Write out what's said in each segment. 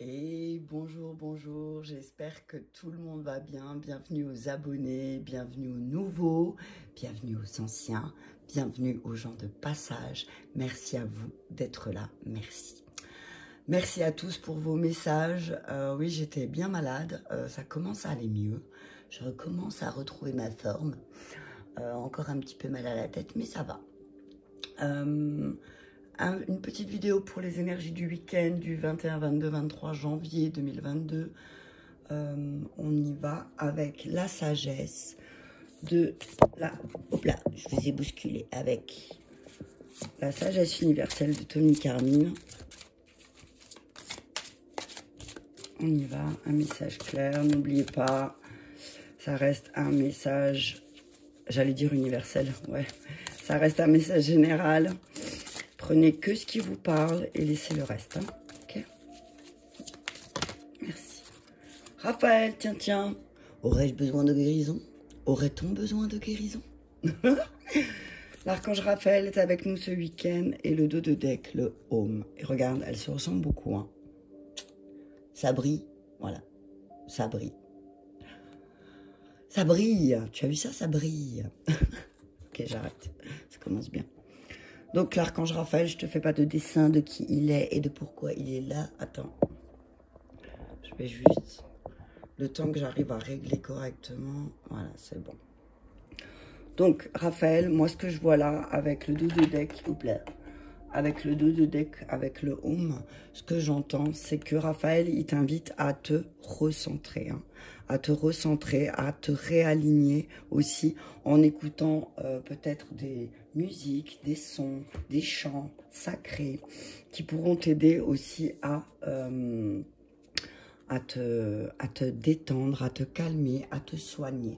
Et bonjour, bonjour, j'espère que tout le monde va bien. Bienvenue aux abonnés, bienvenue aux nouveaux, bienvenue aux anciens, bienvenue aux gens de passage. Merci à vous d'être là, merci. Merci à tous pour vos messages. Oui, j'étais bien malade, ça commence à aller mieux. Je recommence à retrouver ma forme. Encore un petit peu mal à la tête, mais ça va. Une petite vidéo pour les énergies du week-end du 21, 22, 23 janvier 2022. On y va avec la sagesse de la... Hop là, je vous ai bousculé avec la sagesse universelle de Tony Carmine. On y va, un message clair, n'oubliez pas, ça reste un message, j'allais dire universel, ouais, ça reste un message général. Prenez que ce qui vous parle et laissez le reste. Hein. Ok. Merci. Raphaël, tiens. Aurais-je besoin de guérison? Aurait-on besoin de guérison? L'archange Raphaël est avec nous ce week-end et le dos de deck, le home. Et regarde, elles se ressemblent beaucoup. Hein. Ça brille. Voilà. Ça brille. Ça brille. Tu as vu ça? Ça brille. Ok, j'arrête. Ça commence bien. Donc, l'archange Raphaël, je ne te fais pas de dessin de qui il est et de pourquoi il est là. Attends. Je vais juste... Le temps que j'arrive à régler correctement. Voilà, c'est bon. Donc, Raphaël, moi, ce que je vois là, avec le dos de deck, s'il vous plaît, avec le dos de deck, avec le home, ce que j'entends, c'est que Raphaël, il t'invite à te recentrer, hein, à te recentrer, à te réaligner aussi en écoutant peut-être des musiques, des sons, des chants sacrés qui pourront t'aider aussi à te détendre, à te calmer, à te soigner.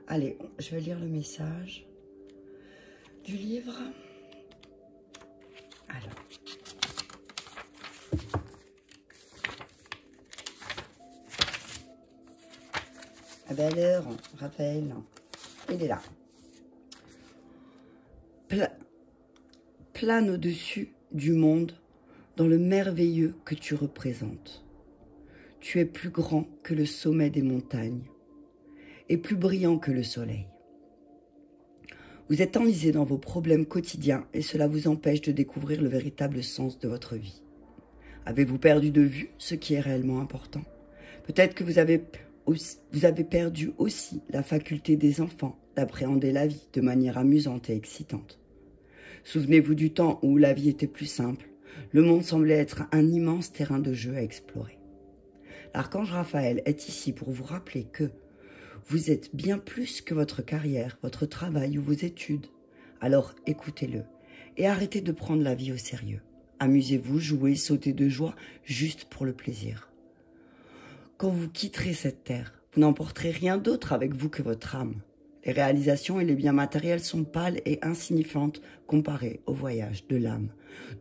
Allez, je vais lire le message du livre. Alors. Ah ben alors, Raphaël, il est là. Plane au-dessus du monde dans le merveilleux que tu représentes. Tu es plus grand que le sommet des montagnes et plus brillant que le soleil. Vous êtes enlisé dans vos problèmes quotidiens et cela vous empêche de découvrir le véritable sens de votre vie. Avez-vous perdu de vue ce qui est réellement important? Peut-être que vous avez perdu aussi la faculté des enfants d'appréhender la vie de manière amusante et excitante. Souvenez-vous du temps où la vie était plus simple. Le monde semblait être un immense terrain de jeu à explorer. L'archange Raphaël est ici pour vous rappeler que vous êtes bien plus que votre carrière, votre travail ou vos études. Alors écoutez-le et arrêtez de prendre la vie au sérieux. Amusez-vous, jouez, sautez de joie juste pour le plaisir. Quand vous quitterez cette terre, vous n'emporterez rien d'autre avec vous que votre âme. Les réalisations et les biens matériels sont pâles et insignifiantes comparées au voyage de l'âme,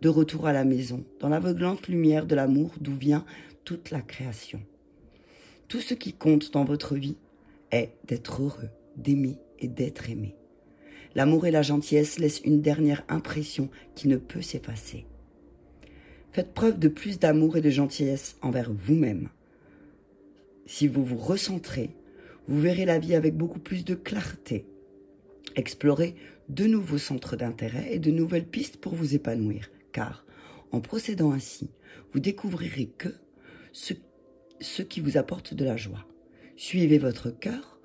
de retour à la maison, dans l'aveuglante lumière de l'amour d'où vient toute la création. Tout ce qui compte dans votre vie est d'être heureux, d'aimer et d'être aimé. L'amour et la gentillesse laissent une dernière impression qui ne peut s'effacer. Faites preuve de plus d'amour et de gentillesse envers vous-même. Si vous vous recentrez, vous verrez la vie avec beaucoup plus de clarté. Explorez de nouveaux centres d'intérêt et de nouvelles pistes pour vous épanouir, car en procédant ainsi, vous découvrirez que ce qui vous apporte de la joie. Suivez votre cœur,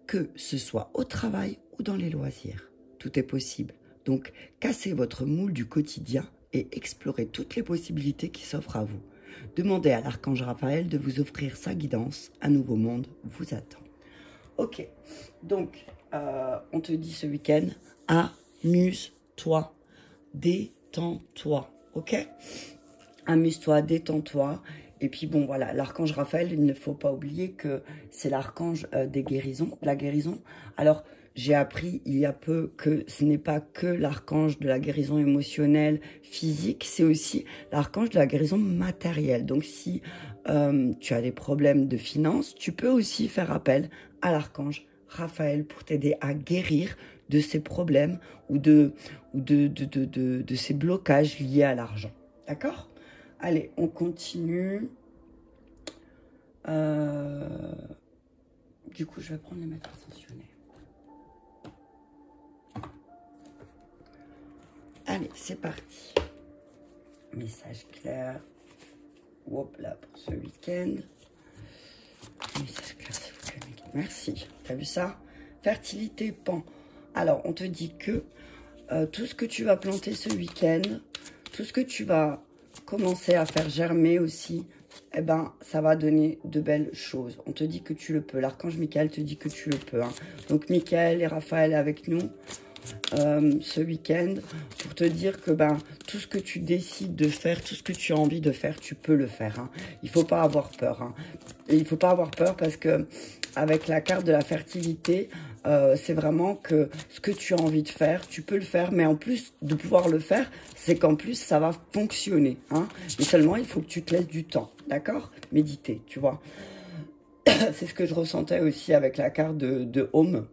que ce soit au travail ou dans les loisirs. Tout est possible, donc cassez votre moule du quotidien et explorez toutes les possibilités qui s'offrent à vous. Demandez à l'archange Raphaël de vous offrir sa guidance. Un nouveau monde vous attend. Ok, donc on te dit ce week-end, amuse-toi, détends-toi, ok? Amuse-toi, détends-toi. Et puis bon, voilà, l'archange Raphaël, il ne faut pas oublier que c'est l'archange des guérisons, de la guérison. Alors, j'ai appris il y a peu que ce n'est pas que l'archange de la guérison émotionnelle, physique, c'est aussi l'archange de la guérison matérielle. Donc, si tu as des problèmes de finances, tu peux aussi faire appel à l'archange Raphaël pour t'aider à guérir de ces problèmes ou de ces blocages liés à l'argent. D'accord? Allez, on continue. Du coup, je vais prendre les maîtres ascensionnels. Allez, c'est parti. Message clair. Hop là, pour ce week-end. Message clair, s'il vous plaît. Merci. T'as vu ça? Fertilité, pan. Alors, on te dit que tout ce que tu vas planter ce week-end, tout ce que tu vas commencer à faire germer aussi, eh ben, ça va donner de belles choses. On te dit que tu le peux. L'archange Michael te dit que tu le peux. Hein. Donc, Michael et Raphaël avec nous ce week-end pour te dire que tout ce que tu décides de faire, tout ce que tu as envie de faire, tu peux le faire. Hein. Il ne faut pas avoir peur. Hein. Et il ne faut pas avoir peur parce que avec la carte de la fertilité, c'est vraiment que ce que tu as envie de faire, tu peux le faire. Mais en plus de pouvoir le faire, c'est qu'en plus, ça va fonctionner. Hein. Mais seulement, il faut que tu te laisses du temps. D'accord? Méditer, tu vois. C'est ce que je ressentais aussi avec la carte de Home.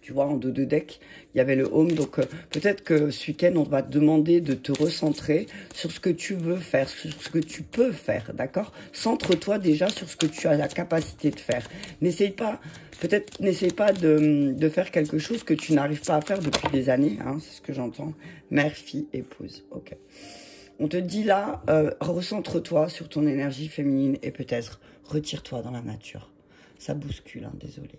Tu vois, en dos de deck, il y avait le home. Donc, peut-être que ce week-end, on va te demander de te recentrer sur ce que tu veux faire, sur ce que tu peux faire, d'accord? Centre-toi déjà sur ce que tu as la capacité de faire. N'essaye pas, peut-être, n'essaye pas de faire quelque chose que tu n'arrives pas à faire depuis des années, hein, c'est ce que j'entends. Mère, fille, épouse, ok. On te dit là, recentre-toi sur ton énergie féminine et peut-être retire-toi dans la nature. Ça bouscule, hein, désolé.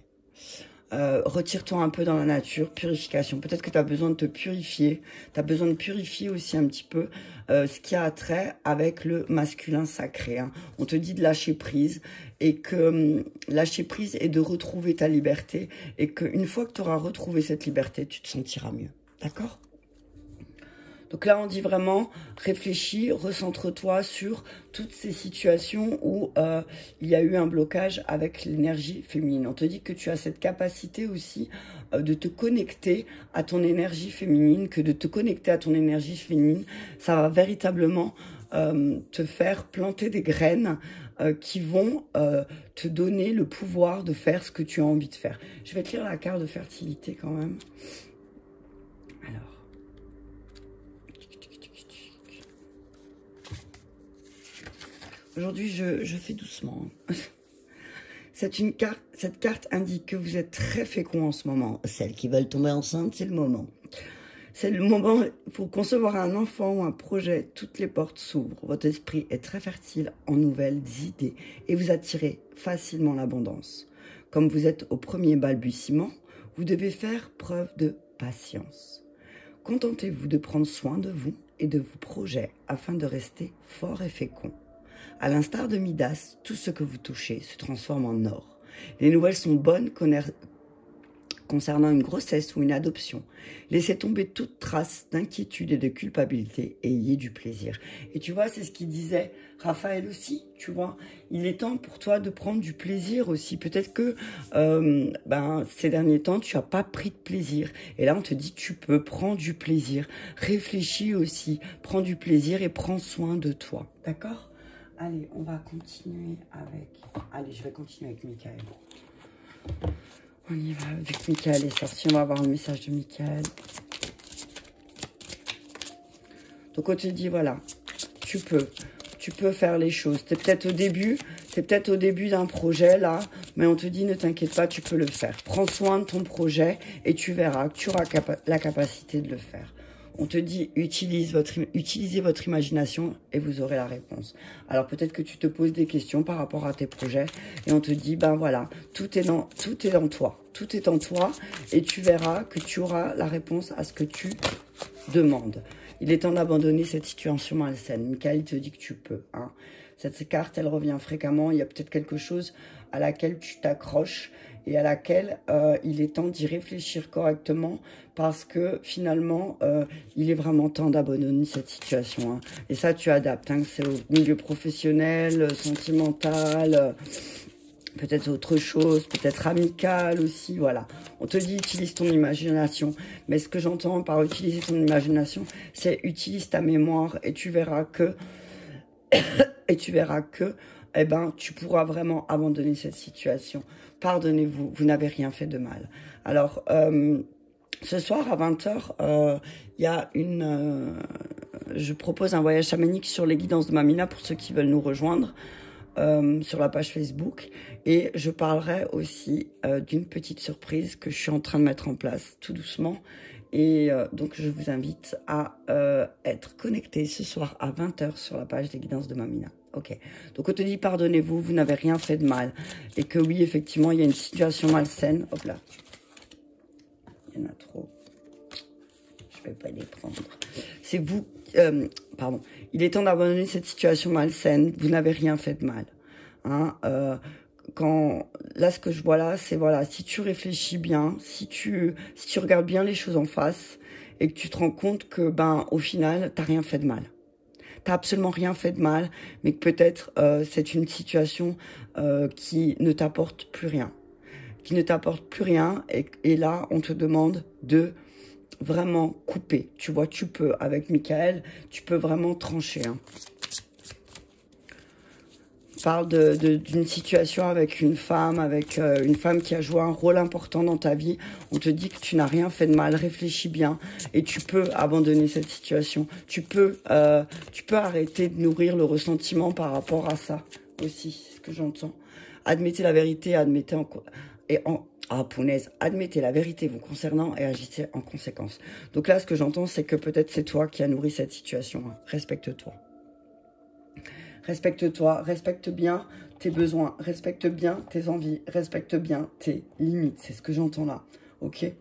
Retire-toi un peu dans la nature, purification. Peut-être que tu as besoin de te purifier. Tu as besoin de purifier aussi un petit peu ce qui a trait avec le masculin sacré. Hein. On te dit de lâcher prise et que lâcher prise est de retrouver ta liberté et qu'une fois que tu auras retrouvé cette liberté, tu te sentiras mieux. D'accord ? Donc là, on dit vraiment, réfléchis, recentre-toi sur toutes ces situations où il y a eu un blocage avec l'énergie féminine. On te dit que tu as cette capacité aussi de te connecter à ton énergie féminine, que de te connecter à ton énergie féminine, ça va véritablement te faire planter des graines qui vont te donner le pouvoir de faire ce que tu as envie de faire. Je vais te lire la carte de fertilité quand même. Alors. Aujourd'hui, je fais doucement. Cette carte indique que vous êtes très fécond en ce moment. Celles qui veulent tomber enceinte, c'est le moment. C'est le moment pour concevoir un enfant ou un projet. Toutes les portes s'ouvrent. Votre esprit est très fertile en nouvelles idées et vous attirez facilement l'abondance. Comme vous êtes au premier balbutiement, vous devez faire preuve de patience. Contentez-vous de prendre soin de vous et de vos projets afin de rester fort et fécond. À l'instar de Midas, tout ce que vous touchez se transforme en or. Les nouvelles sont bonnes concernant une grossesse ou une adoption. Laissez tomber toute trace d'inquiétude et de culpabilité et ayez du plaisir. Et tu vois, c'est ce qu'il disait Raphaël aussi, tu vois. Il est temps pour toi de prendre du plaisir aussi. Peut-être que ces derniers temps, tu n'as pas pris de plaisir. Et là, on te dit, tu peux prendre du plaisir. Réfléchis aussi, prends du plaisir et prends soin de toi. D'accord ? Allez, on va continuer avec... Allez, je vais continuer avec Michael. On y va, vu que Michael est sorti, on va avoir un message de Michael. Donc on te dit, voilà, tu peux faire les choses. T'es peut-être au début d'un projet là, mais on te dit, ne t'inquiète pas, tu peux le faire. Prends soin de ton projet et tu verras que tu auras la capacité de le faire. On te dit, utilisez votre imagination et vous aurez la réponse. Alors peut-être que tu te poses des questions par rapport à tes projets et on te dit, ben voilà, tout est dans toi. Tout est en toi et tu verras que tu auras la réponse à ce que tu demandes. Il est temps d'abandonner cette situation malsaine. Michael te dit que tu peux. Hein. Cette carte, elle revient fréquemment. Il y a peut-être quelque chose à laquelle tu t'accroches et à laquelle il est temps d'y réfléchir correctement parce que finalement, il est vraiment temps d'abandonner cette situation. Hein. Et ça, tu adaptes. Hein. C'est au milieu professionnel, sentimental, peut-être autre chose, peut-être amical aussi, voilà. On te dit, utilise ton imagination. Mais ce que j'entends par utiliser ton imagination, c'est utilise ta mémoire et tu verras que... eh ben, tu pourras vraiment abandonner cette situation. Pardonnez-vous, vous n'avez rien fait de mal. Alors, ce soir à 20h, il y a je propose un voyage chamanique sur les guidances de Mamina pour ceux qui veulent nous rejoindre. sur la page Facebook. Et je parlerai aussi d'une petite surprise que je suis en train de mettre en place tout doucement. Et donc, je vous invite à être connecté ce soir à 20 h sur la page des guidances de Mamina. Ok. Donc, on te dit pardonnez-vous, vous n'avez rien fait de mal. Et que oui, effectivement, il y a une situation malsaine. Hop là. Il y en a trop. Je ne vais pas les prendre. C'est vous. Pardon. Il est temps d'abandonner cette situation malsaine. Vous n'avez rien fait de mal. Hein, là, ce que je vois là, c'est voilà, si tu réfléchis bien, si tu regardes bien les choses en face et que tu te rends compte que, au final, t'as rien fait de mal. T'as absolument rien fait de mal, mais que peut-être c'est une situation qui ne t'apporte plus rien. Qui ne t'apporte plus rien et là, on te demande de vraiment couper. Tu vois, tu peux, avec Michael, tu peux vraiment trancher. Hein. Parle d'une situation avec une femme qui a joué un rôle important dans ta vie. On te dit que tu n'as rien fait de mal, réfléchis bien et tu peux abandonner cette situation. Tu peux arrêter de nourrir le ressentiment par rapport à ça aussi, c'est ce que j'entends. Admettez la vérité, admettez la vérité vous concernant et agissez en conséquence. Donc là, ce que j'entends, c'est que peut-être c'est toi qui as nourri cette situation. Hein. Respecte-toi. Respecte-toi, respecte bien tes besoins, respecte bien tes envies, respecte bien tes limites. C'est ce que j'entends là, ok?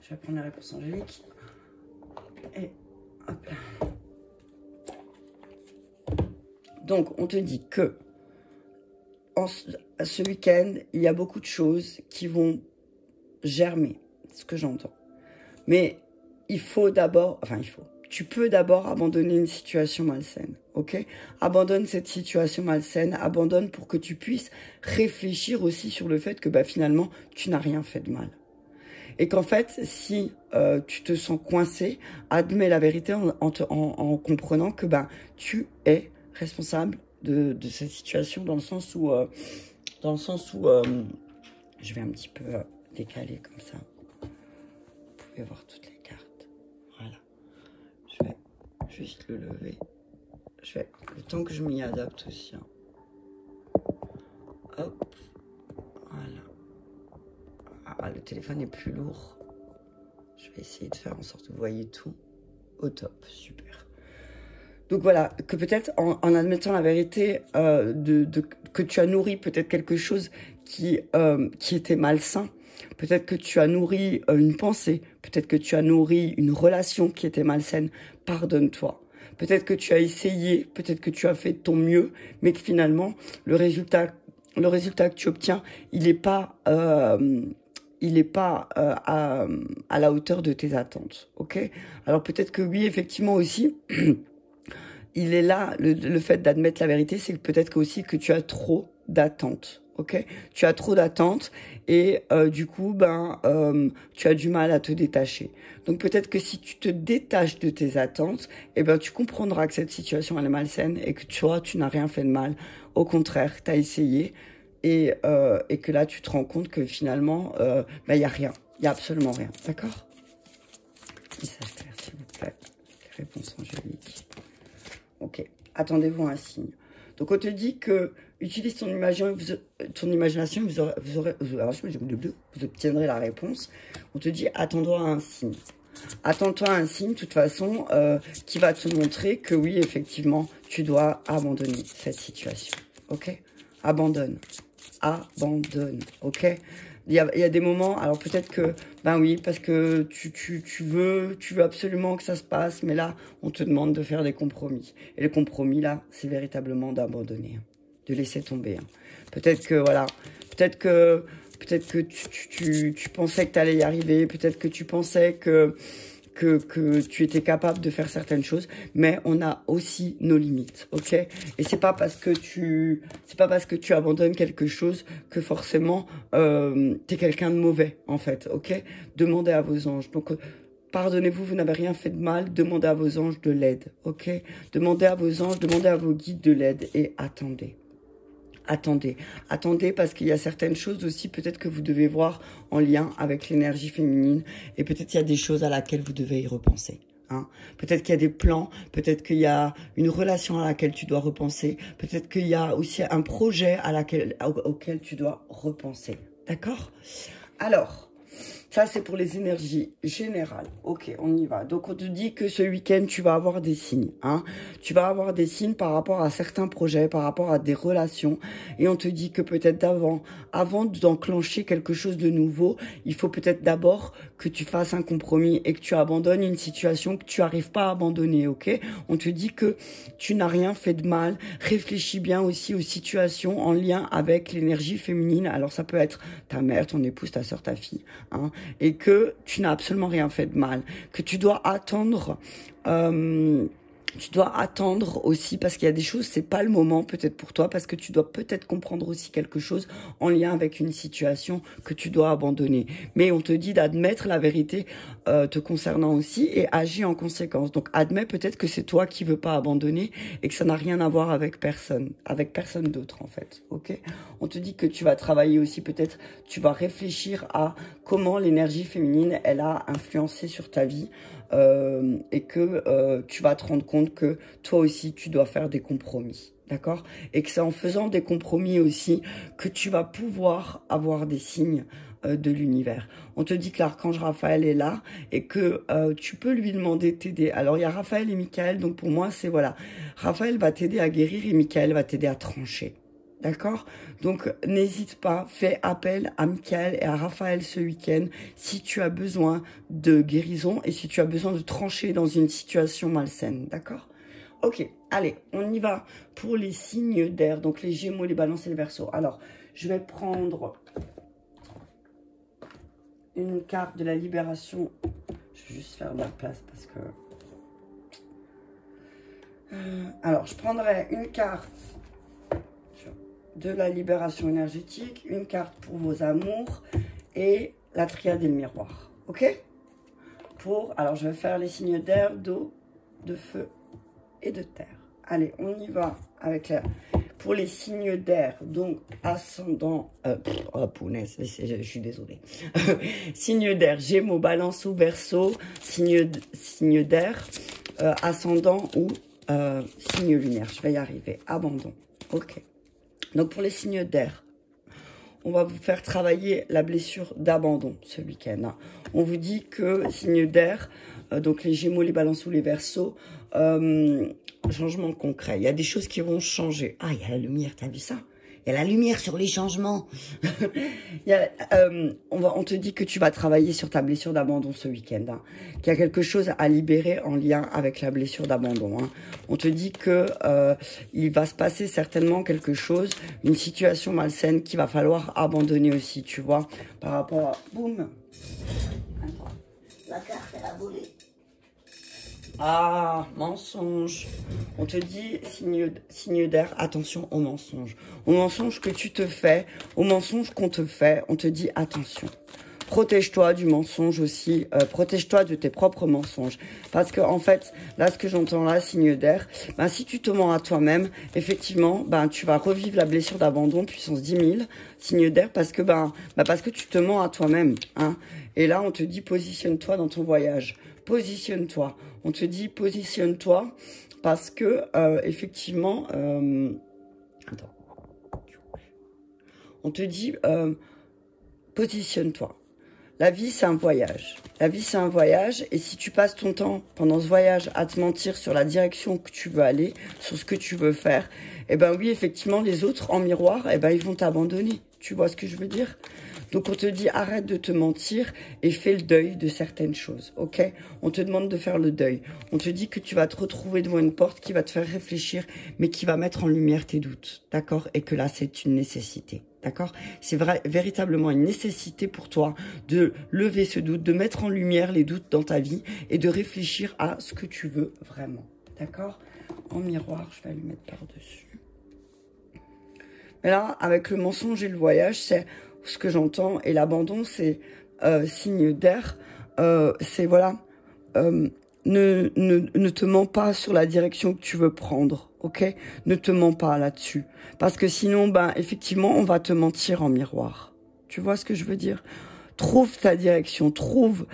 Je vais prendre la réponse angélique. Et hop là. Donc, on te dit que ce week-end, il y a beaucoup de choses qui vont germer, c'est ce que j'entends. Mais il faut d'abord, tu peux d'abord abandonner une situation malsaine, ok? Abandonne cette situation malsaine, abandonne pour que tu puisses réfléchir aussi sur le fait que finalement, tu n'as rien fait de mal. Et qu'en fait, si tu te sens coincé, admets la vérité en comprenant que tu es responsable de cette situation dans le sens où je vais un petit peu décaler comme ça. Vous pouvez voir toutes les cartes. Voilà. Je vais juste le lever. Le temps que je m'y adapte aussi. Hein. Hop. Voilà. Ah, le téléphone est plus lourd. Je vais essayer de faire en sorte que vous voyez tout au top. Super. Donc voilà, que peut-être en admettant la vérité que tu as nourri peut-être quelque chose qui était malsain, peut-être que tu as nourri une pensée, peut-être que tu as nourri une relation qui était malsaine, pardonne-toi. Peut-être que tu as essayé, peut-être que tu as fait de ton mieux, mais que finalement, le résultat que tu obtiens, il n'est pas à la hauteur de tes attentes, ok? Alors peut-être que oui, effectivement aussi... Il est là, le fait d'admettre la vérité, c'est peut-être aussi que tu as trop d'attentes, ok? Tu as trop d'attentes et du coup, tu as du mal à te détacher. Donc peut-être que si tu te détaches de tes attentes, tu comprendras que cette situation elle est malsaine et que tu n'as rien fait de mal. Au contraire, tu as essayé et que là, tu te rends compte que finalement, y a rien, il y a absolument rien, d'accord? Message clair, s'il vous plaît. Réponse angélique. Ok, attendez-vous à un signe. Donc, on te dit que utilise ton imagination, vous obtiendrez la réponse. On te dit, attends-toi à un signe. Attends-toi à un signe, de toute façon, qui va te montrer que oui, effectivement, tu dois abandonner cette situation. Ok? Abandonne, ok? Il y a des moments, alors peut-être que, oui, parce que tu veux absolument que ça se passe, mais là, on te demande de faire des compromis. Et le compromis, là, c'est véritablement d'abandonner, hein, de laisser tomber. Hein. Peut-être que, voilà, peut-être que tu pensais que tu allais y arriver, peut-être que tu pensais que tu étais capable de faire certaines choses, mais on a aussi nos limites, ok? Et c'est pas parce que tu abandonnes quelque chose que forcément t'es quelqu'un de mauvais, en fait, ok? Demandez à vos anges. Donc pardonnez-vous, vous n'avez rien fait de mal. Demandez à vos anges de l'aide, ok? Demandez à vos anges, demandez à vos guides de l'aide et attendez. Attendez parce qu'il y a certaines choses aussi peut-être que vous devez voir en lien avec l'énergie féminine et peut-être il y a des choses à laquelle vous devez y repenser. Hein. Peut-être qu'il y a des plans, peut-être qu'il y a une relation à laquelle tu dois repenser, peut-être qu'il y a aussi un projet auquel tu dois repenser. D'accord? Alors, ça, c'est pour les énergies générales. Ok, on y va. Donc, on te dit que ce week-end, tu vas avoir des signes. Hein. Tu vas avoir des signes par rapport à certains projets, par rapport à des relations. Et on te dit que peut-être avant d'enclencher quelque chose de nouveau, il faut peut-être d'abord que tu fasses un compromis et que tu abandonnes une situation que tu n'arrives pas à abandonner. Ok? On te dit que tu n'as rien fait de mal. Réfléchis bien aussi aux situations en lien avec l'énergie féminine. Alors, ça peut être ta mère, ton épouse, ta soeur, ta fille. Hein. Et que tu n'as absolument rien fait de mal, que tu dois attendre aussi parce qu'il y a des choses, c'est pas le moment peut-être pour toi parce que tu dois peut-être comprendre aussi quelque chose en lien avec une situation que tu dois abandonner. Mais on te dit d'admettre la vérité te concernant aussi et agis en conséquence. Donc admets peut-être que c'est toi qui veux pas abandonner et que ça n'a rien à voir avec personne d'autre en fait. Ok? On te dit que tu vas travailler aussi peut-être, tu vas réfléchir à comment l'énergie féminine elle a influencé sur ta vie. Et que tu vas te rendre compte que toi aussi tu dois faire des compromis, d'accord? Et que c'est en faisant des compromis aussi que tu vas pouvoir avoir des signes de l'univers. On te dit que l'archange Raphaël est là et que tu peux lui demander de t'aider. Alors il y a Raphaël et Michael, donc pour moi c'est voilà, Raphaël va t'aider à guérir et Michael va t'aider à trancher. D'accord? Donc, n'hésite pas, fais appel à Michael et à Raphaël ce week-end si tu as besoin de guérison et si tu as besoin de trancher dans une situation malsaine. D'accord? Ok, allez, on y va pour les signes d'air. Donc, les Gémeaux, les Balances et les Verseaux. Alors, je vais prendre une carte de la libération. Je vais juste faire de la place parce que... alors, je prendrai une carte de la libération énergétique, une carte pour vos amours et la triade et le miroir. Ok? Alors je vais faire les signes d'air, d'eau, de feu et de terre. Allez, on y va avec pour les signes d'air, donc ascendant, oh punaise, je suis désolée. Signe d'air, Gémeaux, Balance ou Verseau, signe d'air, ascendant ou signe lunaire. Je vais y arriver. Abandon. Ok. Donc, pour les signes d'air, on va vous faire travailler la blessure d'abandon ce week-end. Hein. On vous dit que signe d'air, donc les Gémeaux, les Balances ou les Verseaux, changement concret. Il y a des choses qui vont changer. Ah, il y a la lumière, t'as vu ça? Il y a la lumière sur les changements. On te dit que tu vas travailler sur ta blessure d'abandon ce week-end. Hein. Qu'il y a quelque chose à libérer en lien avec la blessure d'abandon. Hein. On te dit que il va se passer certainement quelque chose, une situation malsaine qu'il va falloir abandonner aussi, tu vois, par rapport à... Boum. Attends. La carte, elle a volé. Ah, mensonge. On te dit, signe d'air, attention aux mensonges. Aux mensonges que tu te fais, aux mensonges qu'on te fait, on te dit attention. Protège-toi du mensonge aussi, protège-toi de tes propres mensonges. Parce que en fait, là, ce que j'entends là, signe d'air, ben, si tu te mens à toi-même, effectivement, ben, tu vas revivre la blessure d'abandon, puissance 10 000, signe d'air, parce que, parce que tu te mens à toi-même. Hein. Et là, on te dit, positionne-toi dans ton voyage. Positionne-toi. On te dit positionne-toi parce que effectivement, attends. On te dit positionne-toi. La vie, c'est un voyage. La vie, c'est un voyage. Et si tu passes ton temps pendant ce voyage à te mentir sur la direction que tu veux aller, sur ce que tu veux faire, eh ben oui, effectivement, les autres en miroir, eh ben ils vont t'abandonner. Tu vois ce que je veux dire? Donc, on te dit, arrête de te mentir et fais le deuil de certaines choses, ok? On te demande de faire le deuil. On te dit que tu vas te retrouver devant une porte qui va te faire réfléchir, mais qui va mettre en lumière tes doutes, d'accord? Et que là, c'est une nécessité, d'accord? C'est véritablement une nécessité pour toi de lever ce doute, de mettre en lumière les doutes dans ta vie et de réfléchir à ce que tu veux vraiment, d'accord? En miroir, je vais lui mettre par-dessus. Mais là, avec le mensonge et le voyage, c'est... ce que j'entends, et l'abandon, c'est signe d'air, c'est voilà, ne te mens pas sur la direction que tu veux prendre, ok? Ne te mens pas là-dessus, parce que sinon, ben, effectivement, on va te mentir en miroir. Tu vois ce que je veux dire? Trouve ta direction, trouve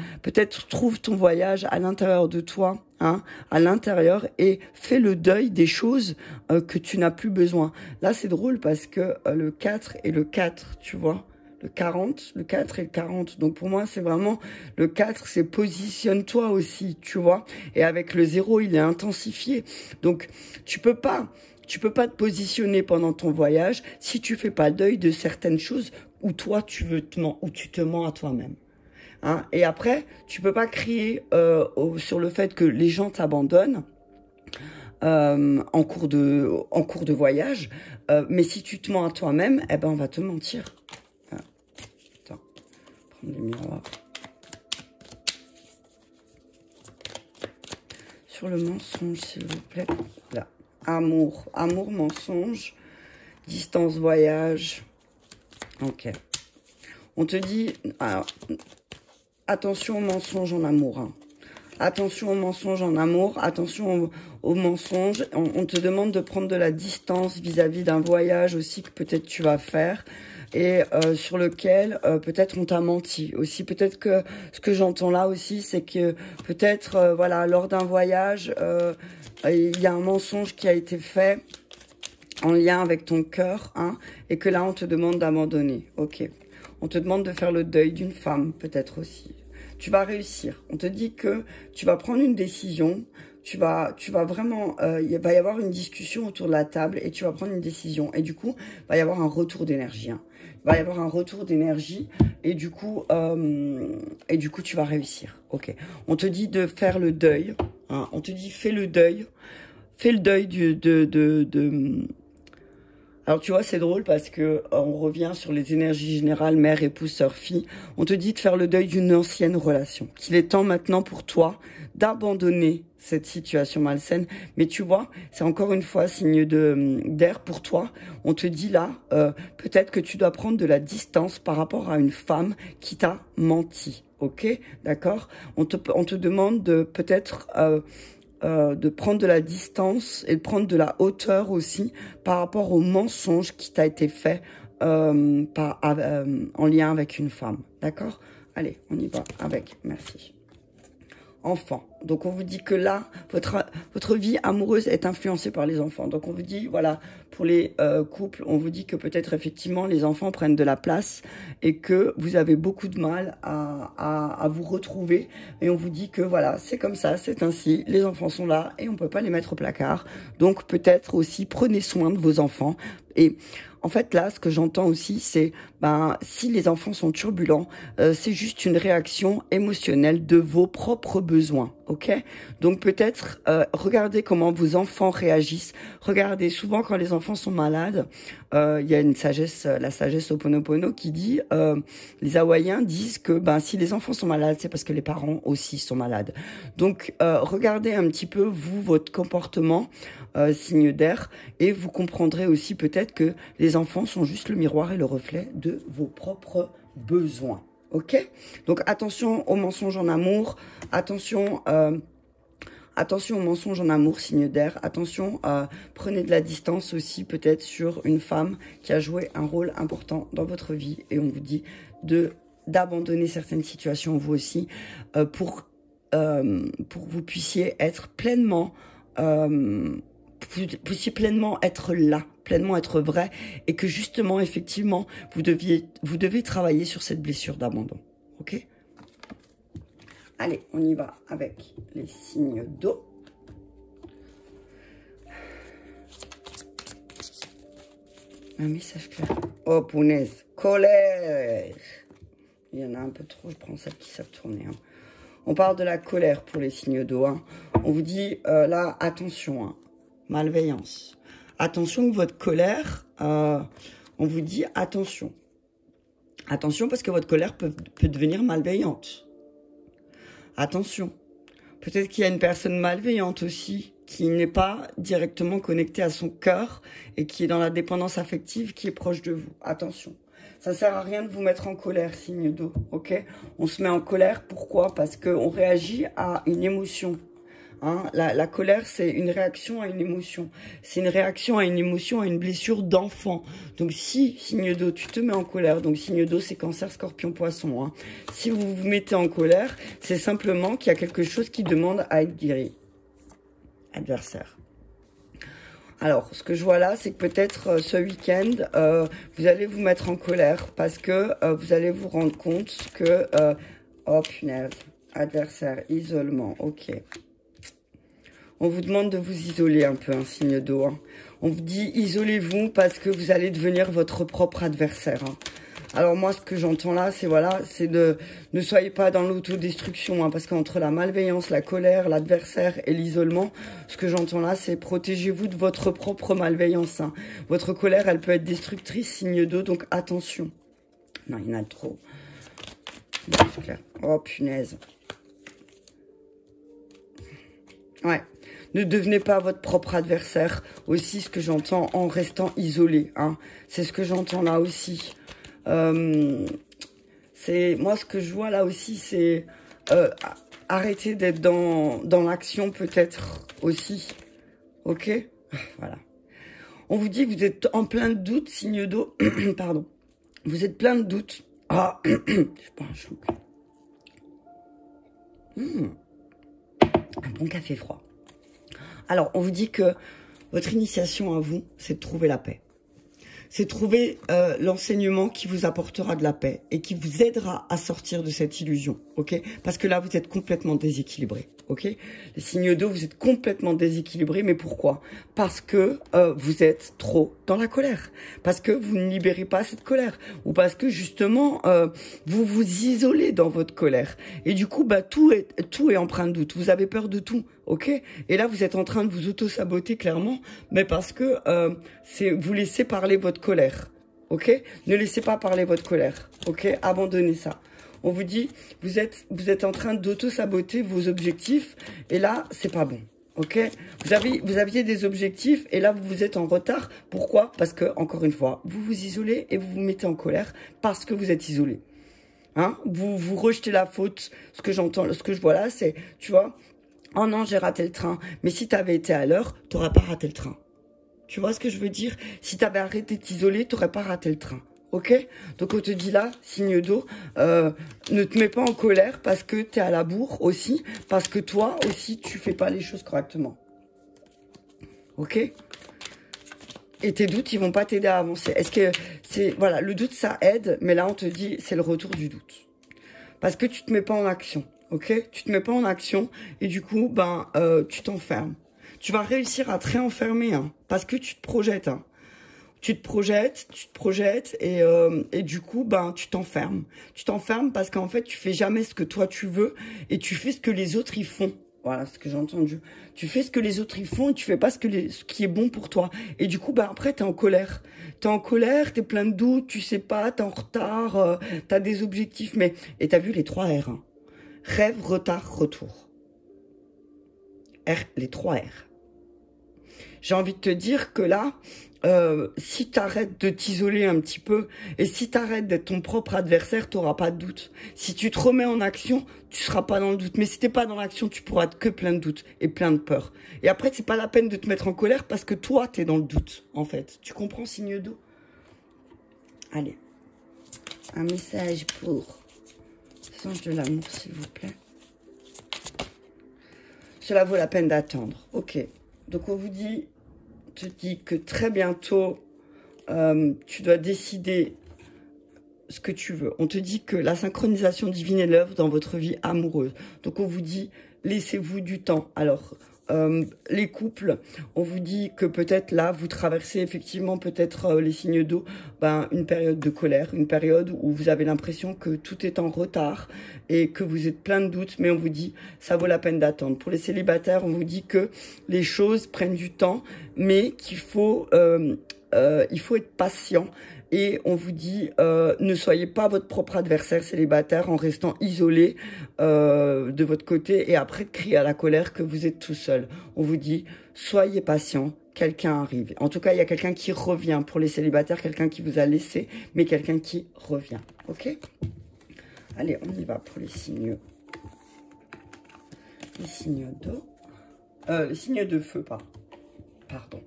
ton voyage à l'intérieur de toi, hein, à l'intérieur et fais le deuil des choses que tu n'as plus besoin. Là, c'est drôle parce que le 4 et le 4, tu vois, le 40, le 4 et le 40. Donc pour moi, c'est vraiment le 4, c'est positionne-toi aussi, tu vois. Et avec le 0, il est intensifié. Donc tu peux pas te positionner pendant ton voyage si tu fais pas le deuil de certaines choses où toi tu te mens à toi-même. Hein, et après, tu peux pas crier sur le fait que les gens t'abandonnent en cours de voyage, mais si tu te mens à toi-même, eh ben on va te mentir. Attends, prendre les miroirs. Sur le mensonge, s'il vous plaît. Là, amour, mensonge, distance, voyage. Ok. On te dit, alors, attention aux mensonges en amour. Hein. Attention aux mensonges en amour, attention aux mensonges. On te demande de prendre de la distance vis-à-vis d'un voyage aussi que peut-être tu vas faire et sur lequel peut-être on t'a menti. Aussi, peut-être que ce que j'entends là aussi, c'est que peut-être, voilà, lors d'un voyage, il y a un mensonge qui a été fait en lien avec ton cœur, hein, et que là, on te demande d'abandonner. Ok. On te demande de faire le deuil d'une femme, peut-être aussi. Tu vas réussir. On te dit que tu vas prendre une décision, tu vas vraiment, il va y avoir une discussion autour de la table et tu vas prendre une décision. Et du coup, il va y avoir un retour d'énergie. Hein. Il va y avoir un retour d'énergie et du coup, tu vas réussir. Ok. On te dit de faire le deuil. Hein. On te dit fais le deuil. Fais le deuil Alors, tu vois, c'est drôle parce que on revient sur les énergies générales, mère, épouse, sœur, fille. On te dit de faire le deuil d'une ancienne relation. Qu'il est temps maintenant pour toi d'abandonner cette situation malsaine. Mais tu vois, c'est encore une fois signe d'air pour toi. On te dit là, peut-être que tu dois prendre de la distance par rapport à une femme qui t'a menti. Ok, d'accord? On te demande de peut-être... de prendre de la distance et de prendre de la hauteur aussi par rapport au mensonge qui t'a été fait en lien avec une femme. D'accord? Allez, on y va avec. Merci. Enfants. Donc, on vous dit que là, votre vie amoureuse est influencée par les enfants. Donc, on vous dit, voilà, pour les couples, on vous dit que peut-être effectivement, les enfants prennent de la place et que vous avez beaucoup de mal à vous retrouver. Et on vous dit que voilà, c'est comme ça, c'est ainsi. Les enfants sont là et on peut pas les mettre au placard. Donc, peut-être aussi, prenez soin de vos enfants. Et en fait, là, ce que j'entends aussi, c'est, si les enfants sont turbulents, c'est juste une réaction émotionnelle de vos propres besoins, ok? Donc peut-être, regardez comment vos enfants réagissent. Regardez, souvent quand les enfants sont malades, il y a une sagesse, la sagesse Ho'oponopono qui dit, les Hawaïens disent que, si les enfants sont malades, c'est parce que les parents aussi sont malades. Donc, regardez un petit peu, vous, votre comportement, signe d'air, et vous comprendrez aussi peut-être que les enfants sont juste le miroir et le reflet de vos propres besoins. Ok? Donc attention aux mensonges en amour, attention aux mensonges en amour, signe d'air, attention, prenez de la distance aussi peut-être sur une femme qui a joué un rôle important dans votre vie et on vous dit d'abandonner certaines situations vous aussi pour que vous puissiez être pleinement puissiez pleinement être là, pleinement être vrai, et que justement, effectivement, vous devez travailler sur cette blessure d'abandon. Ok? Allez, on y va avec les signes d'eau. Un message clair. Oh, punaise. Colère. Il y en a un peu trop, je prends celles qui savent tourner. Hein. On parle de la colère pour les signes d'eau. Hein. On vous dit, là, attention, hein. Malveillance. Attention que votre colère, on vous dit attention. Attention parce que votre colère peut devenir malveillante. Attention. Peut-être qu'il y a une personne malveillante aussi qui n'est pas directement connectée à son cœur et qui est dans la dépendance affective qui est proche de vous. Attention. Ça sert à rien de vous mettre en colère, signe d'eau, ok? On se met en colère, pourquoi? Parce qu'on réagit à une émotion. Hein, la colère, c'est une réaction à une émotion. C'est une réaction à une émotion, à une blessure d'enfant. Donc, si, signe d'eau, tu te mets en colère, donc signe d'eau, c'est Cancer, Scorpion, Poisson. Hein. Si vous vous mettez en colère, c'est simplement qu'il y a quelque chose qui demande à être guéri. adversaire. Alors, ce que je vois là, c'est que peut-être ce week-end, vous allez vous mettre en colère parce que vous allez vous rendre compte que... oh punaise, adversaire, isolement, ok. On vous demande de vous isoler un peu, un signe d'eau. Hein. On vous dit isolez-vous parce que vous allez devenir votre propre adversaire. Hein. Alors moi, ce que j'entends là, c'est voilà, c'est de ne soyez pas dans l'autodestruction, hein, parce qu'entre la malveillance, la colère, l'adversaire et l'isolement, ce que j'entends là, c'est protégez-vous de votre propre malveillance. Hein. Votre colère, elle peut être destructrice, signe d'eau, donc attention. Non, il y en a trop. C'est clair. Oh punaise. Ouais. Ne devenez pas votre propre adversaire. Aussi, ce que j'entends en restant isolé. Hein. C'est ce que j'entends là aussi. C'est moi, ce que je vois là aussi, c'est arrêter d'être dans l'action peut-être aussi. Ok. Voilà. On vous dit que vous êtes en plein de doutes, signe d'eau. Pardon. Vous êtes plein de doutes. Ah, je suis pas un chou. Un bon café froid. Alors, on vous dit que votre initiation à vous, c'est de trouver la paix. C'est de trouver l'enseignement qui vous apportera de la paix et qui vous aidera à sortir de cette illusion, ok? Parce que là, vous êtes complètement déséquilibré, ok? Les signes d'eau, vous êtes complètement déséquilibré, mais pourquoi? Parce que vous êtes trop dans la colère, parce que vous ne libérez pas cette colère, ou parce que justement, vous vous isolez dans votre colère. Et du coup, bah, tout est empreint de doute. Vous avez peur de tout, ok? Et là, vous êtes en train de vous auto-saboter clairement, mais parce que vous laissez parler votre colère, ok? Ne laissez pas parler votre colère, ok? Abandonnez ça. On vous dit, vous êtes en train d'auto-saboter vos objectifs, et là, c'est pas bon, ok? Vous aviez des objectifs, et là, vous êtes en retard. Pourquoi? Parce que, encore une fois, vous vous isolez et vous vous mettez en colère parce que vous êtes isolé. Hein? Vous rejetez la faute. Ce que j'entends, ce que je vois là, c'est, tu vois, oh non, j'ai raté le train. Mais si tu avais été à l'heure, tu n'aurais pas raté le train. Tu vois ce que je veux dire? Si tu avais arrêté de t'isoler, tu n'aurais pas raté le train. Ok? Donc on te dit là, signe d'eau, ne te mets pas en colère parce que tu es à la bourre aussi, parce que toi aussi, tu fais pas les choses correctement. Ok? Et tes doutes, ils vont pas t'aider à avancer. Est-ce que c'est... Voilà, le doute, ça aide, mais là, on te dit, c'est le retour du doute. Parce que tu te mets pas en action, ok? Tu te mets pas en action et du coup, ben, tu t'enfermes. Tu vas réussir à te réenfermer, hein, parce que tu te projettes, hein. Tu te projettes et du coup, ben, tu t'enfermes. Tu t'enfermes parce qu'en fait, tu fais jamais ce que toi tu veux et tu fais ce que les autres y font. Voilà ce que j'ai entendu. Tu fais ce que les autres y font et tu fais pas ce qui est bon pour toi. Et du coup, ben, après, t'es en colère. T'es en colère, t'es plein de doutes, tu sais pas, t'es en retard, t'as des objectifs, mais... Et t'as vu les 3 R, hein. Rêve, retard, retour. Les 3 R. J'ai envie de te dire que là, si tu arrêtes de t'isoler un petit peu et si tu arrêtes d'être ton propre adversaire, tu n'auras pas de doute. Si tu te remets en action, tu seras pas dans le doute. Mais si tu n'es pas dans l'action, tu pourras être que plein de doutes et plein de peur. Et après, c'est pas la peine de te mettre en colère parce que toi, tu es dans le doute, en fait. Tu comprends, signe d'eau? Allez, un message pour Ange de l'amour, s'il vous plaît. Cela vaut la peine d'attendre. Ok. Donc, on vous dit, te dit que très bientôt, tu dois décider ce que tu veux. On te dit que la synchronisation divine est l'œuvre dans votre vie amoureuse. Donc, on vous dit, laissez-vous du temps. Alors, les couples, on vous dit que peut-être là, vous traversez effectivement peut-être les signes d'eau, ben, une période de colère, une période où vous avez l'impression que tout est en retard et que vous êtes plein de doutes, mais on vous dit, ça vaut la peine d'attendre. Pour les célibataires, on vous dit que les choses prennent du temps, mais qu'il faut, il faut être patient. Et on vous dit, ne soyez pas votre propre adversaire célibataire en restant isolé de votre côté et après de crier à la colère que vous êtes tout seul. On vous dit, soyez patient, quelqu'un arrive. En tout cas, il y a quelqu'un qui revient. Pour les célibataires, quelqu'un qui vous a laissé, mais quelqu'un qui revient. Ok? Allez, on y va pour les signes. Les signes d'eau. Les signes de feu, pardon.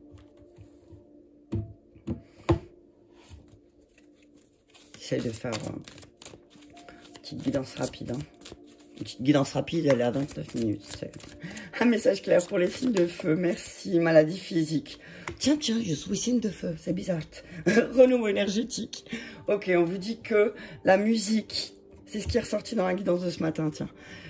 J'essaie de faire une petite guidance rapide. Hein. Une petite guidance rapide, elle est à 29 minutes. Un message clair pour les signes de feu. Merci. Maladie physique. Tiens, je suis signe de feu. C'est bizarre. Renouveau énergétique. Ok, on vous dit que la musique, c'est ce qui est ressorti dans la guidance de ce matin, tiens.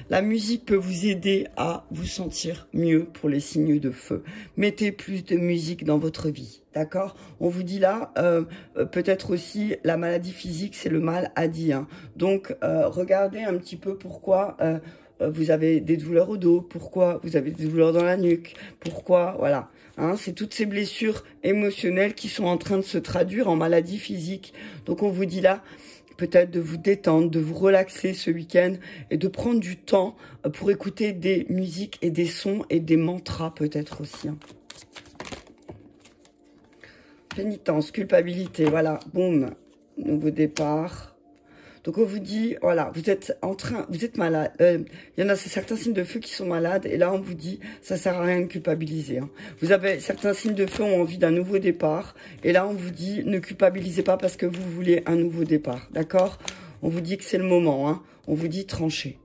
La musique peut vous aider à vous sentir mieux pour les signes de feu. Mettez plus de musique dans votre vie, d'accord? On vous dit là, peut-être aussi, la maladie physique, c'est le mal à dire. Hein. Donc, regardez un petit peu pourquoi vous avez des douleurs au dos, pourquoi vous avez des douleurs dans la nuque, pourquoi, voilà. Hein, c'est toutes ces blessures émotionnelles qui sont en train de se traduire en maladie physique. Donc, on vous dit là, peut-être de vous détendre, de vous relaxer ce week-end et de prendre du temps pour écouter des musiques et des sons et des mantras peut-être aussi. Hein. Pénitence, culpabilité, voilà, boum, nouveau départ. Donc on vous dit, voilà, vous êtes malade. Il y en a certains signes de feu qui sont malades et là on vous dit, ça sert à rien de culpabiliser. Hein. Vous avez certains signes de feu ont envie d'un nouveau départ et là on vous dit, ne culpabilisez pas parce que vous voulez un nouveau départ, d'accord? On vous dit que c'est le moment, hein. On vous dit trancher.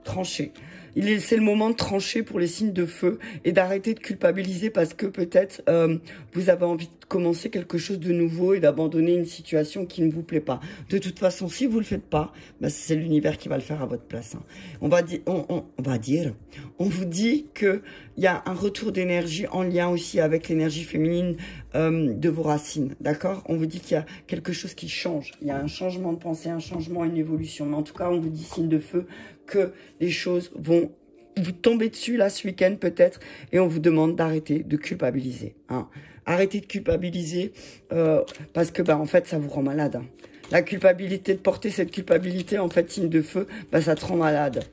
Trancher. C'est le moment de trancher pour les signes de feu et d'arrêter de culpabiliser parce que peut-être vous avez envie de commencer quelque chose de nouveau et d'abandonner une situation qui ne vous plaît pas. De toute façon, si vous le faites pas, bah, c'est l'univers qui va le faire à votre place. Hein. On vous dit que il y a un retour d'énergie en lien aussi avec l'énergie féminine de vos racines, d'accord? On vous dit qu'il y a quelque chose qui change. Il y a un changement de pensée, un changement, une évolution. Mais en tout cas, on vous dit, signe de feu, que les choses vont vous tomber dessus là ce week-end peut-être et on vous demande d'arrêter de culpabiliser. Hein. Arrêtez de culpabiliser parce que bah en fait ça vous rend malade. Hein. La culpabilité, de porter cette culpabilité en fait signe de feu, bah ça te rend malade.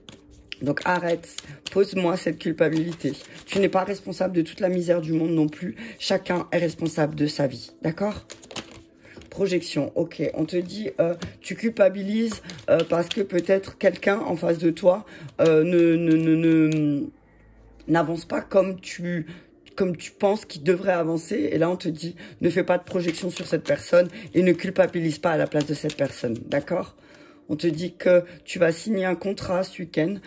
Donc arrête, pose-moi cette culpabilité. Tu n'es pas responsable de toute la misère du monde non plus. Chacun est responsable de sa vie, d'accord ? Projection, ok. On te dit, tu culpabilises parce que peut-être quelqu'un en face de toi n'avance pas comme tu penses qu'il devrait avancer. Et là, on te dit, ne fais pas de projection sur cette personne et ne culpabilise pas à la place de cette personne, d'accord ? On te dit que tu vas signer un contrat ce week-end.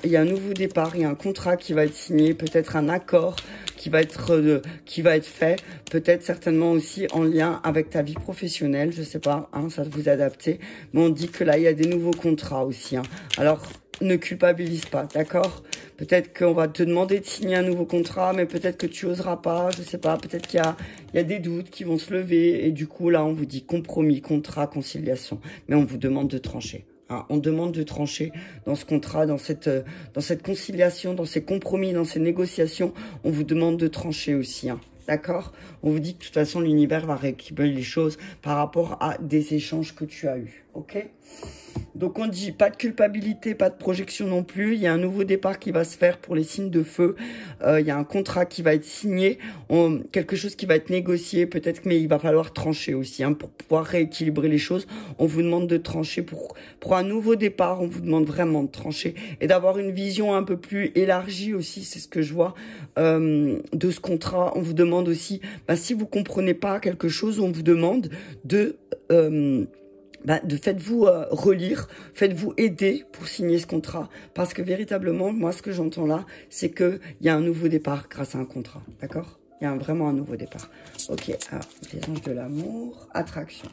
Il y a un nouveau départ, il y a un contrat qui va être signé, peut-être un accord qui va être fait, peut-être certainement aussi en lien avec ta vie professionnelle, je sais pas, hein, ça vous adapter. Mais on dit que là, il y a des nouveaux contrats aussi. Hein. Alors, ne culpabilise pas, d'accord? Peut-être qu'on va te demander de signer un nouveau contrat, mais peut-être que tu oseras pas, je sais pas. Peut-être qu'il y a des doutes qui vont se lever. Et du coup, là, on vous dit compromis, contrat, conciliation. Mais on vous demande de trancher. Hein. On demande de trancher dans ce contrat, dans cette conciliation, dans ces compromis, dans ces négociations. On vous demande de trancher aussi, hein. D'accord? On vous dit que de toute façon, l'univers va rééquilibrer les choses par rapport à des échanges que tu as eus. Ok? Donc on dit pas de culpabilité, pas de projection non plus. Il y a un nouveau départ qui va se faire pour les signes de feu. Il y a un contrat qui va être signé, quelque chose qui va être négocié peut-être, mais il va falloir trancher aussi hein, pour pouvoir rééquilibrer les choses. On vous demande de trancher pour un nouveau départ. On vous demande vraiment de trancher et d'avoir une vision un peu plus élargie aussi. C'est ce que je vois de ce contrat. On vous demande aussi, si vous comprenez pas quelque chose, on vous demande de faites-vous relire, faites-vous aider pour signer ce contrat. Parce que véritablement, moi, ce que j'entends là, c'est qu'il y a un nouveau départ grâce à un contrat. D'accord? Il y a vraiment un nouveau départ. Ok, alors, les anges de l'amour, attraction.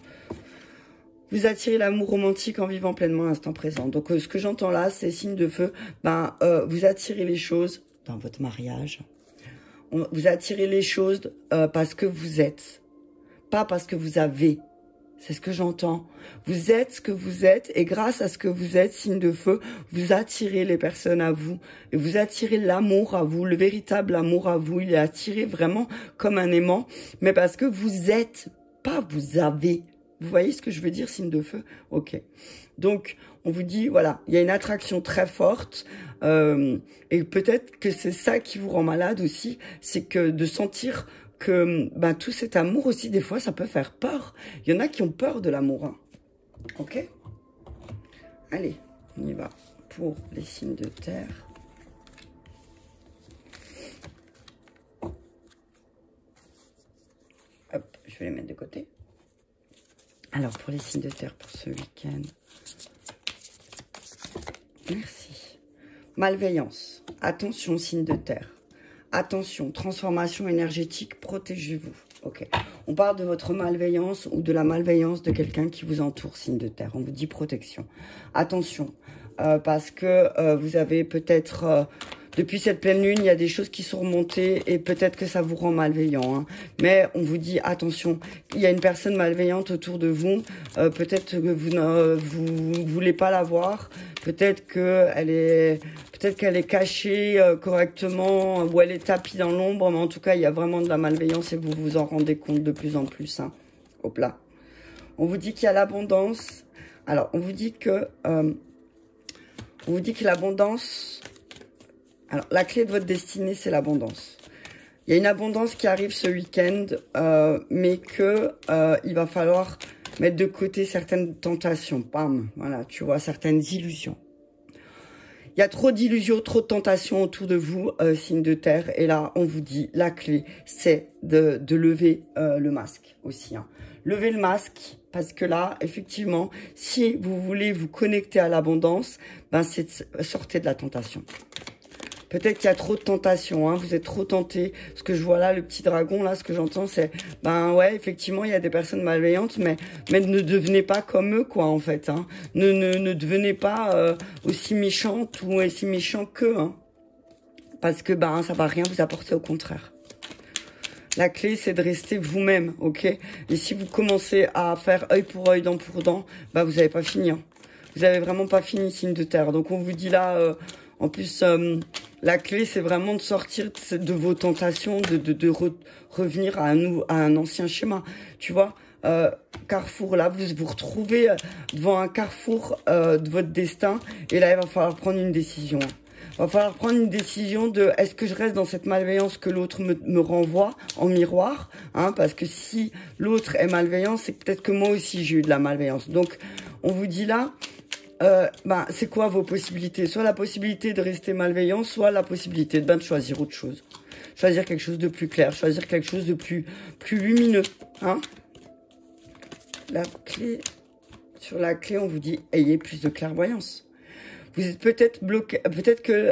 Vous attirez l'amour romantique en vivant pleinement l'instant présent. Donc, ce que j'entends là, c'est signe de feu. Vous attirez les choses dans votre mariage. Vous attirez les choses parce que vous êtes. Pas parce que vous avez. C'est ce que j'entends. Vous êtes ce que vous êtes et grâce à ce que vous êtes, signe de feu, vous attirez les personnes à vous. Et vous attirez l'amour à vous, le véritable amour à vous. Il est attiré vraiment comme un aimant, mais parce que vous êtes, pas vous avez. Vous voyez ce que je veux dire, signe de feu? Ok. Donc, on vous dit, voilà, il y a une attraction très forte et peut-être que c'est ça qui vous rend malade aussi, c'est que de sentir que tout cet amour aussi, des fois, ça peut faire peur. Il y en a qui ont peur de l'amour. Hein. Ok? Allez, on y va pour les signes de terre. Hop, je vais les mettre de côté. Alors, pour les signes de terre pour ce week-end. Merci. Malveillance. Attention, signe de terre. Attention, transformation énergétique, protégez-vous. Ok. On parle de votre malveillance ou de la malveillance de quelqu'un qui vous entoure, signe de terre. On vous dit protection. Attention, parce que vous avez peut-être... depuis cette pleine lune, il y a des choses qui sont remontées et peut-être que ça vous rend malveillant. Hein. Mais on vous dit, attention, il y a une personne malveillante autour de vous. Peut-être que vous ne voulez pas la voir. Peut-être qu'elle est cachée correctement ou elle est tapie dans l'ombre. Mais en tout cas, il y a vraiment de la malveillance et vous vous en rendez compte de plus en plus. Hein. Hop là. On vous dit qu'il y a l'abondance. Alors, on vous dit que l'abondance... Alors, la clé de votre destinée, c'est l'abondance. Il y a une abondance qui arrive ce week-end, mais que il va falloir mettre de côté certaines tentations. Bam, voilà, tu vois, certaines illusions. Il y a trop d'illusions, trop de tentations autour de vous, signe de terre. Et là, on vous dit, la clé, c'est de lever le masque aussi. Hein. Levez le masque, parce que là, effectivement, si vous voulez vous connecter à l'abondance, ben, sortez de la tentation. Peut-être qu'il y a trop de tentations, hein, vous êtes trop tentés. Ce que je vois là, le petit dragon, là, ce que j'entends, c'est... Ben ouais, effectivement, il y a des personnes malveillantes, mais ne devenez pas comme eux, quoi, en fait. Hein. Ne devenez pas aussi méchantes ou aussi méchants qu'eux. Hein. Parce que ben, ça va rien vous apporter, au contraire. La clé, c'est de rester vous-même, ok? Et si vous commencez à faire œil pour œil, dent pour dent, ben, vous n'avez pas fini. Hein. Vous n'avez vraiment pas fini, signe de terre. Donc, on vous dit là... en plus, la clé, c'est vraiment de sortir de vos tentations, de revenir à un ancien schéma. Tu vois, carrefour, là, vous vous retrouvez devant un carrefour de votre destin. Et là, il va falloir prendre une décision. Il va falloir prendre une décision de est-ce que je reste dans cette malveillance que l'autre me renvoie en miroir, hein, parce que si l'autre est malveillant, c'est peut-être que moi aussi j'ai eu de la malveillance. Donc, on vous dit là... ben, c'est quoi vos possibilités? Soit la possibilité de rester malveillant, soit la possibilité de choisir autre chose. Choisir quelque chose de plus clair, choisir quelque chose de plus lumineux. Hein, la clé, sur la clé, on vous dit ayez plus de clairvoyance. Vous êtes peut-être bloqué, peut-être que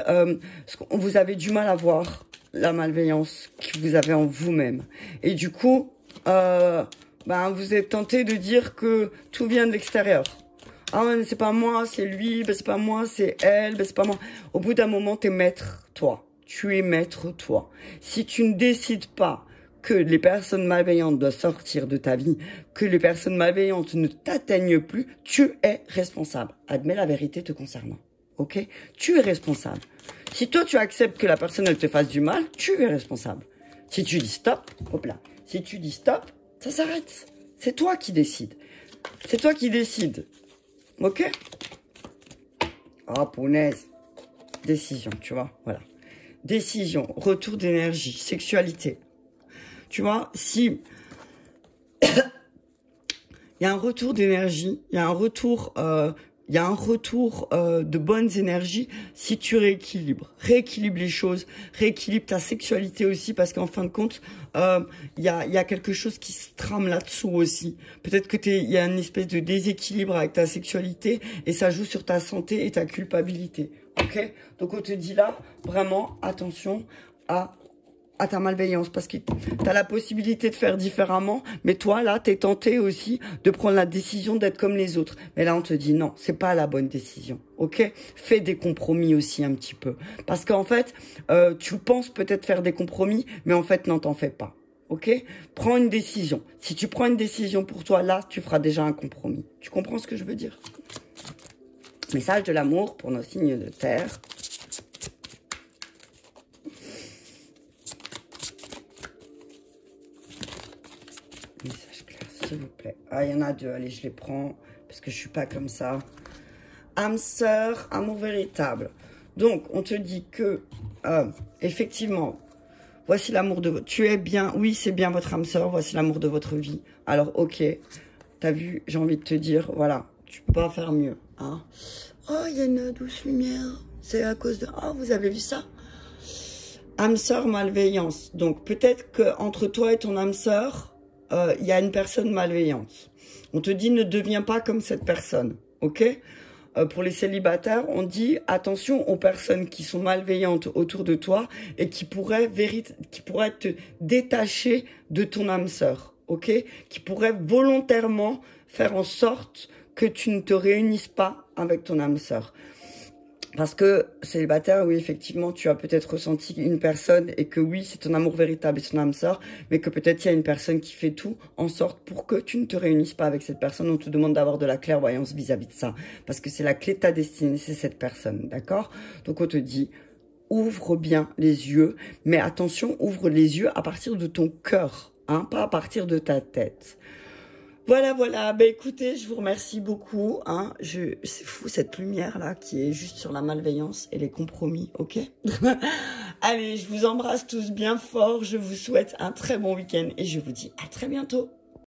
vous avez du mal à voir la malveillance que vous avez en vous-même. Et du coup, ben, vous êtes tenté de dire que tout vient de l'extérieur. Ah ouais, c'est pas moi, c'est lui, ben c'est pas moi, c'est elle, ben c'est pas moi. Au bout d'un moment, t'es maître, toi. Tu es maître, toi. Si tu ne décides pas que les personnes malveillantes doivent sortir de ta vie, que les personnes malveillantes ne t'atteignent plus, tu es responsable. Admets la vérité te concernant. Ok? Tu es responsable. Si toi, tu acceptes que la personne, elle te fasse du mal, tu es responsable. Si tu dis stop, hop là. Si tu dis stop, ça s'arrête. C'est toi qui décides. C'est toi qui décides. Ok? Oh, punaise. Décision, tu vois, voilà. Décision, retour d'énergie, sexualité. Tu vois, si il y a un retour d'énergie, il y a un retour de bonnes énergies si tu rééquilibres les choses, rééquilibre ta sexualité aussi, parce qu'en fin de compte, il y a quelque chose qui se trame là-dessous aussi. Peut-être que il y a une espèce de déséquilibre avec ta sexualité et ça joue sur ta santé et ta culpabilité. Ok? Donc on te dit là, vraiment, attention à ta malveillance, parce que tu as la possibilité de faire différemment, mais toi, là, tu es tenté aussi de prendre la décision d'être comme les autres. Mais là, on te dit non, c'est pas la bonne décision, ok? Fais des compromis aussi un petit peu. Parce qu'en fait, tu penses peut-être faire des compromis, mais en fait, non, t'en fais pas, ok? Prends une décision. Si tu prends une décision pour toi, là, tu feras déjà un compromis. Tu comprends ce que je veux dire? Message de l'amour pour nos signes de terre. Message clair, s'il vous plaît. Ah, il y en a deux. Allez, je les prends parce que je suis pas comme ça. Âme sœur, amour véritable. Donc, on te dit que, effectivement, voici l'amour de votre... Tu es bien, oui, c'est bien votre âme sœur, voici l'amour de votre vie. Alors, ok, t'as vu, j'ai envie de te dire, voilà, tu peux pas faire mieux. Hein. Oh, il y a une douce lumière. C'est à cause de... Oh, vous avez vu ça? Âme sœur, malveillance. Donc, peut-être qu'entre toi et ton âme sœur, il y a une personne malveillante. On te dit, ne deviens pas comme cette personne, ok? pour les célibataires, on dit attention aux personnes qui sont malveillantes autour de toi et qui pourraient te détacher de ton âme sœur, ok? Qui pourraient volontairement faire en sorte que tu ne te réunisses pas avec ton âme sœur. Parce que célibataire, oui, effectivement, tu as peut-être ressenti une personne et que oui, c'est ton amour véritable et ton âme sœur, mais que peut-être il y a une personne qui fait tout en sorte pour que tu ne te réunisses pas avec cette personne. On te demande d'avoir de la clairvoyance vis-à-vis de ça. Parce que c'est la clé de ta destinée, c'est cette personne, d'accord? Donc on te dit, ouvre bien les yeux, mais attention, ouvre les yeux à partir de ton cœur, hein, pas à partir de ta tête. Voilà, voilà. Ben écoutez, je vous remercie beaucoup. Hein. C'est fou cette lumière-là qui est juste sur la malveillance et les compromis, ok? Allez, je vous embrasse tous bien fort. Je vous souhaite un très bon week-end et je vous dis à très bientôt.